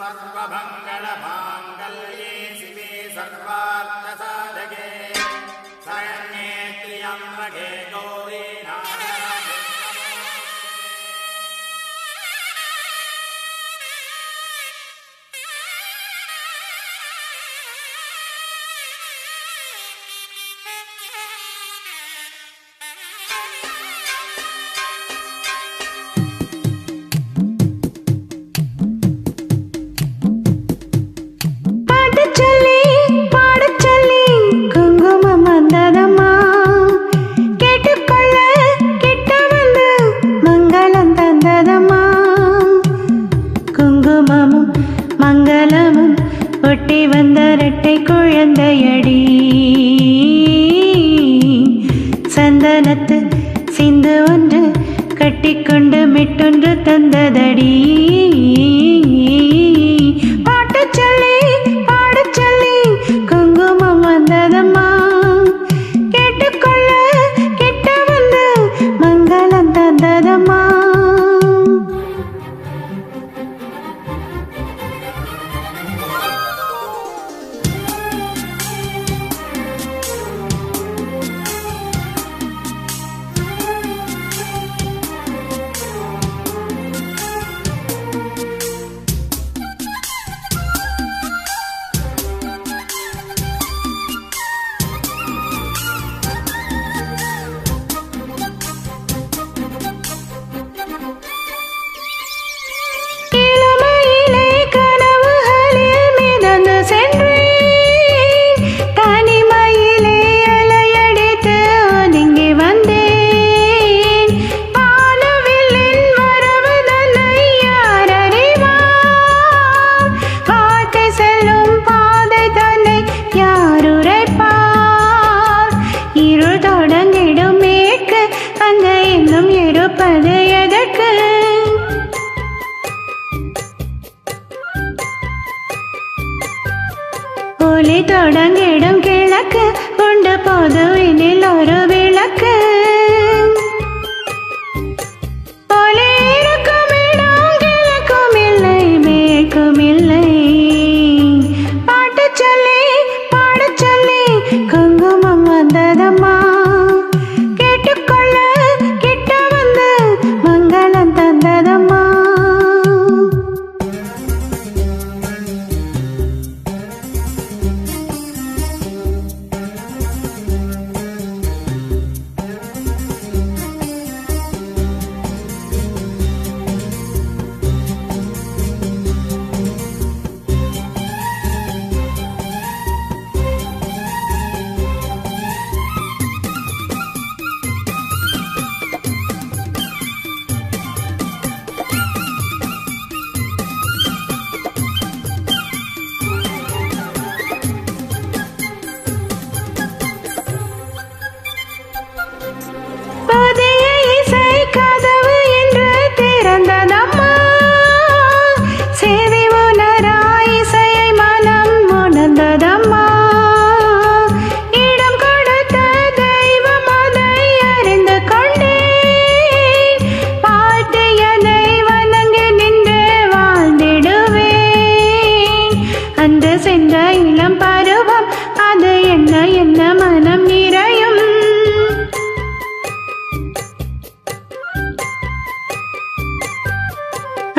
सर्वमङ्गलमाङ्गल्ये शिवे सर्वार्थसाधके शरण्ये त्र्यम्बके गौरी नारायणे மங்களமும் ஒட்டி வந்த இரட்டை குழந்தையடி சந்தனத்து சிந்து ஒன்று கட்டிக்கொண்டு மெட்டொன்று தந்ததடி பாட்டு சொல்லி பாட சொல்லி குங்குமம் வந்ததம்மா கேட்டுக்கொள்ள கிட்ட வந்து மங்களம் தந்ததம்மா ஒளி தொடங்கிடும் கிழக்கு கொண்ட பொதுவினில் ஒரு விளக்கு ஒளி இருக்கும் இடம் கிழக்கும் இல்லை மேற்கும் இல்லை பாட்டு சொல்லி பாட சொல்லி குங்குமம் வந்ததம்மா கேட்டுக்கொள்ள கிட்ட வந்து மங்களம் தந்ததம்மா சென்ற இளம் பருவம் அது என்ன என்ன மனம் நிறையும்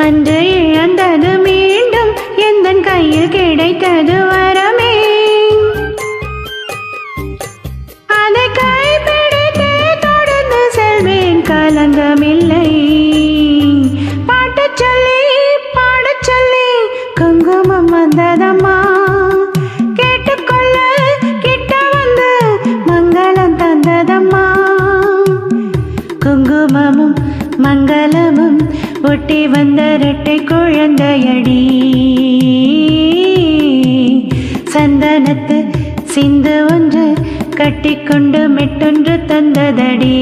அன்று இழந்தது மீண்டும் எந்த கையில் கிடைத்தது வரமே அதை கைப்பிடித்து தொடர்ந்து செல்வேன் கலங்கமில்லை பாட்டு சொல்லி பாட சொல்லி குங்குமம் வந்ததம்மா கேட்டுக்கொள்ள கிட்ட வந்து மங்களம் தந்ததம்மா குங்குமமும் மங்களமும் ஒட்டி வந்த இரட்டை குழந்தையடி சந்தனத்து சிந்து ஒன்று கட்டிக்கொண்டு மெட்டொன்று தந்ததடி